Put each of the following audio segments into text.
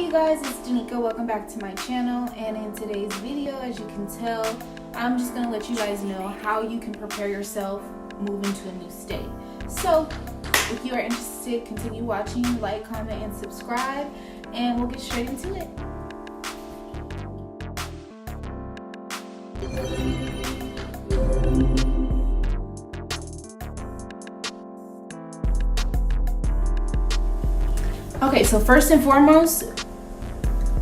Hey guys, it's Danica. Welcome back to my channel, and in today's video, as you can tell, I'm just going to let you guys know how you can prepare yourself moving to a new state. So if you are interested, continue watching, like, comment, and subscribe, and we'll get straight into it. Okay, so first and foremost,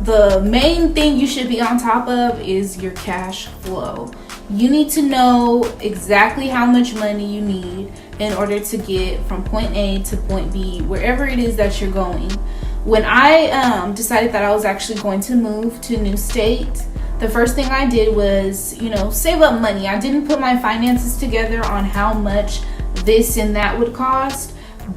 the main thing you should be on top of is your cash flow. You need to know exactly how much money you need in order to get from point A to point B, wherever it is that you're going. When I decided that I was actually going to move to a new state, the first thing I did was, save up money. I didn't put my finances together on how much this and that would cost,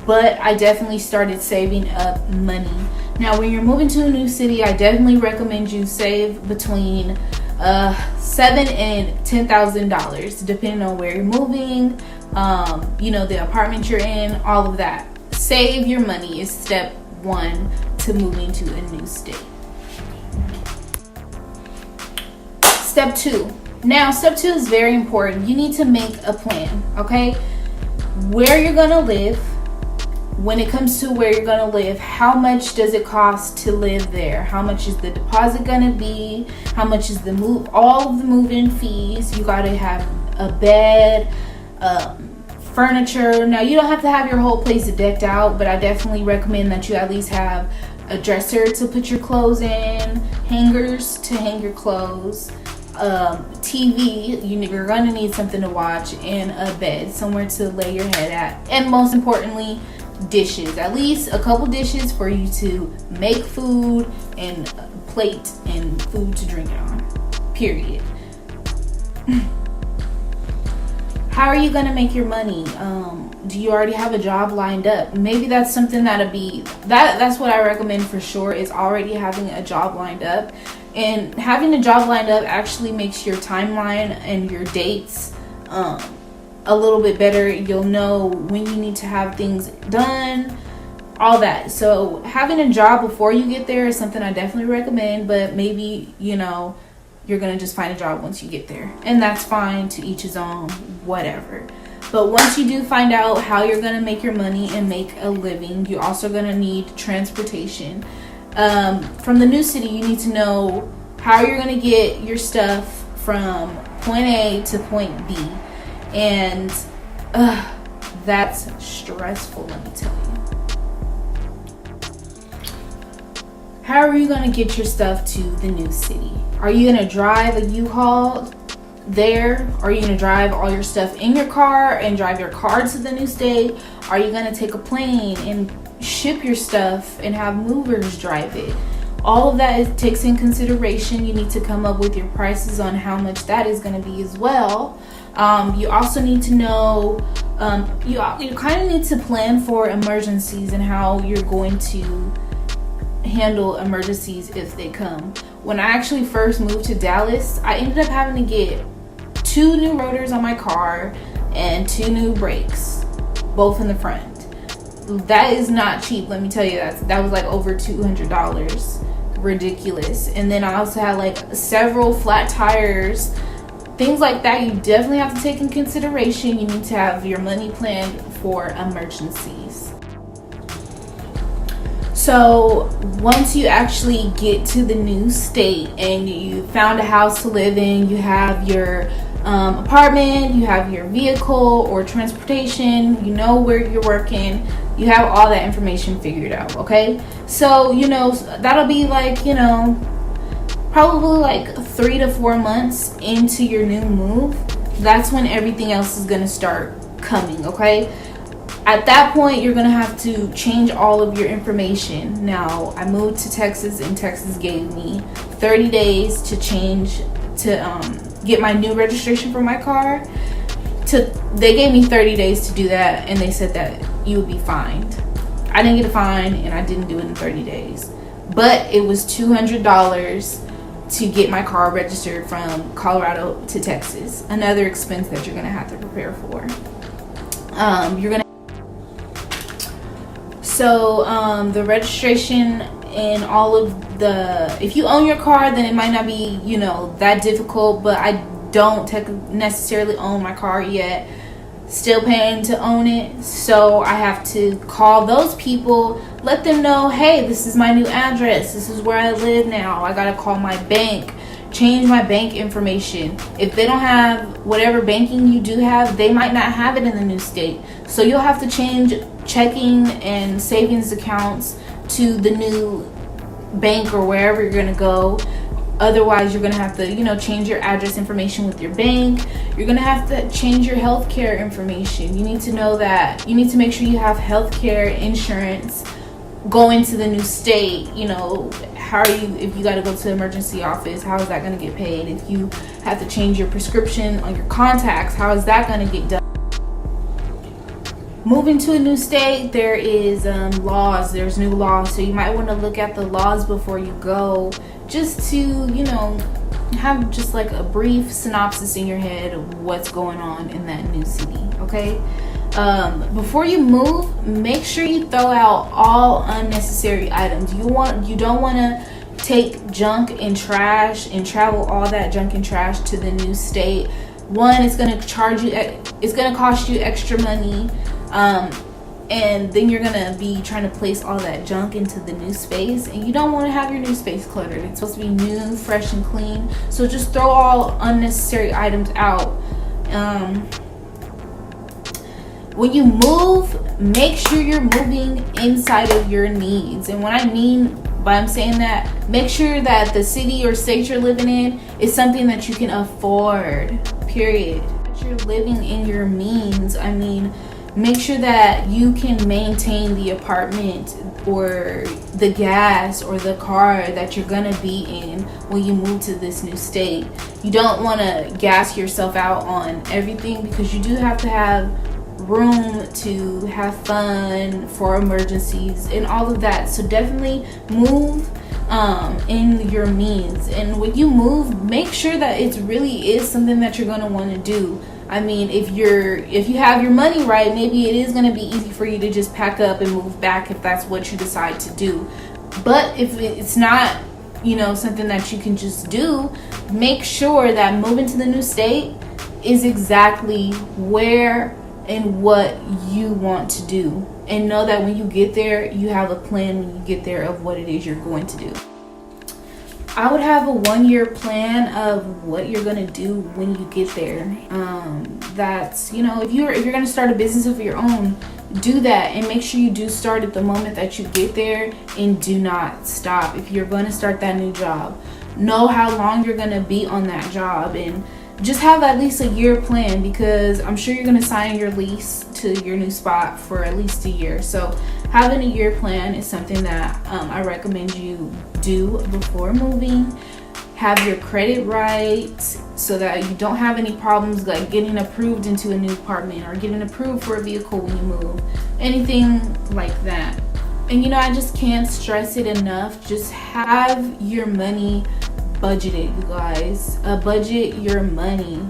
but I definitely started saving up money. Now, when you're moving to a new city, I definitely recommend you save between $7,000 and $10,000, depending on where you're moving, the apartment you're in, all of that. Save your money is step one to moving to a new state. Step two. Now, step two is very important. You need to make a plan, okay? Where you're gonna live. When it comes to where you're gonna live, how much does it cost to live there? How much is the deposit gonna be? How much is all of the move-in fees? You gotta have a bed, furniture. Now, you don't have to have your whole place decked out, but I definitely recommend that you at least have a dresser to put your clothes in, hangers to hang your clothes, TV, you're gonna need something to watch, and a bed, somewhere to lay your head at, and most importantly, dishes. At least a couple dishes for you to make food, and a plate and food to drink it on, period. How are you gonna make your money? Do you already have a job lined up? Maybe that's something that's what I recommend for sure, is already having a job lined up. And having a job lined up actually makes your timeline and your dates a little bit better. You'll know when you need to have things done, all that. So having a job before you get there is something I definitely recommend, but maybe, you're going to just find a job once you get there. And that's fine, to each his own, whatever. But once you do find out how you're going to make your money and make a living, you're also going to need transportation. From the new city, you need to know how you're going to get your stuff from point A to point B. And that's stressful, let me tell you. How are you going to get your stuff to the new city? Are you going to drive a U-Haul there? Are you going to drive all your stuff in your car and drive your car to the new state? Are you going to take a plane and ship your stuff and have movers drive it? All of that takes in consideration. You need to come up with your prices on how much that is going to be as well. You also need to know, you kind of need to plan for emergencies and how you're going to handle emergencies if they come. When I actually first moved to Dallas, I ended up having to get 2 new rotors on my car and 2 new brakes, both in the front. That is not cheap, let me tell you. That was like over $200. Ridiculous. And then I also had like several flat tires, things like that. You definitely have to take in consideration. You need to have your money planned for emergencies. So once you actually get to the new state and you found a house to live in, you have your apartment, you have your vehicle or transportation, you know where you're working, you have all that information figured out, okay? So, that'll be like, probably like 3 to 4 months into your new move. That's when everything else is going to start coming, okay? At that point, you're going to have to change all of your information. Now, I moved to Texas, and Texas gave me 30 days to get my new registration for my car. They gave me 30 days to do that, and they said that you would be fined. I didn't get a fine, and I didn't do it in 30 days. But it was $200 to get my car registered from Colorado to Texas. Another expense that you're going to have to prepare for. The registration and all of the, if you own your car, then it might not be, you know, that difficult, but I don't necessarily own my car yet, still paying to own it, so I have to call those people, let them know, hey, this is my new address, this is where I live now. I gotta call my bank, change my bank information. If they don't have whatever banking you do have, they might not have it in the new state, so you'll have to change checking and savings accounts to the new bank or wherever you're gonna go. Otherwise, you're gonna have to, you know, change your address information with your bank. You're gonna have to change your healthcare information. You need to know that you need to make sure you have healthcare insurance going to the new state. You know, how are you, if you got to go to the emergency office, how is that gonna get paid? If you have to change your prescription on your contacts, how is that gonna get done? Moving to a new state, there is laws. There's new laws, so you might want to look at the laws before you go, just to, you know, have just like a brief synopsis in your head of what's going on in that new city. Okay, before you move, make sure you throw out all unnecessary items. You don't want to take junk and trash and travel all that junk and trash to the new state. One, it's going to cost you extra money. And then you're gonna be trying to place all that junk into the new space, and you don't want to have your new space cluttered. It's supposed to be new, fresh, and clean, so just throw all unnecessary items out. When you move, make sure you're moving inside of your needs. And what I mean by I'm saying that, make sure that the city or state you're living in is something that you can afford, period. That you're living in your means. I mean, make sure that you can maintain the apartment or the gas or the car that you're gonna be in when you move to this new state. You don't want to gas yourself out on everything, because you do have to have room to have fun for emergencies and all of that. So definitely move in your means. And when you move, make sure that it really is something that you're gonna want to do. I mean, if you have your money right, maybe it is going to be easy for you to just pack up and move back if that's what you decide to do. But if it's not, you know, something that you can just do, make sure that moving to the new state is exactly where and what you want to do. And know that when you get there, you have a plan when you get there of what it is you're going to do. I would have a 1-year plan of what you're gonna do when you get there. That's, you know, if you're gonna start a business of your own, do that, and make sure you do start at the moment that you get there, and do not stop. If you're gonna start that new job, know how long you're gonna be on that job, and just have at least a year plan, because I'm sure you're gonna sign your lease to your new spot for at least a year. So having a year plan is something that I recommend you do before moving. Have your credit right so that you don't have any problems like getting approved into a new apartment or getting approved for a vehicle when you move, anything like that. And you know, I just can't stress it enough, just have your money budgeted, you guys. Budget your money.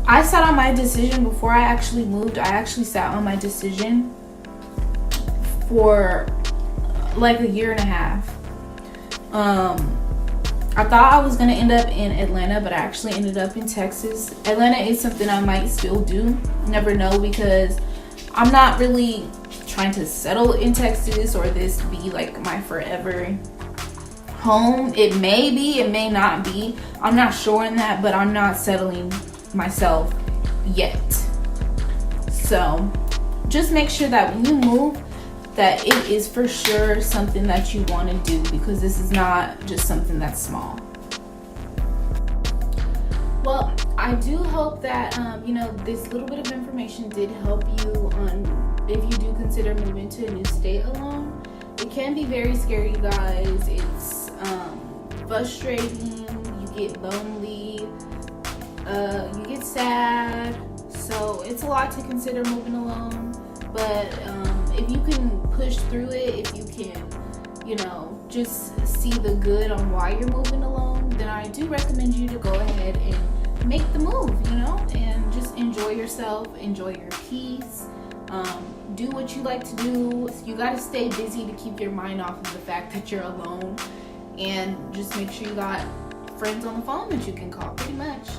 I sat on my decision before I actually moved. I actually sat on my decision for like a year and a half. I thought I was gonna end up in Atlanta, but I actually ended up in Texas. Atlanta is something I might still do, never know, because I'm not really trying to settle in Texas or this be like my forever home. It may be, it may not be, I'm not sure in that, but I'm not settling myself yet. So just make sure that when you move, that it is for sure something that you want to do, because this is not just something that's small. Well, I do hope that you know, this little bit of information did help you on if you do consider moving to a new state alone. It can be very scary, you guys. It's frustrating, you get lonely, you get sad, so it's a lot to consider moving alone. But if you can push through it, if you can, you know, just see the good on why you're moving alone, then I do recommend you to go ahead and make the move, you know, and just enjoy yourself, enjoy your peace. do what you like to do. You got to stay busy to keep your mind off of the fact that you're alone, and just make sure you got friends on the phone that you can call. Pretty much.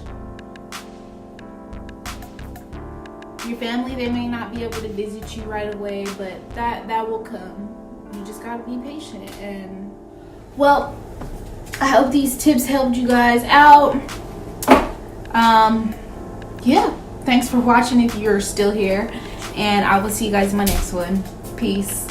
Your family, they may not be able to visit you right away, but that will come. You just gotta be patient. And well, I hope these tips helped you guys out. Yeah, thanks for watching if you're still here, and I will see you guys in my next one. Peace.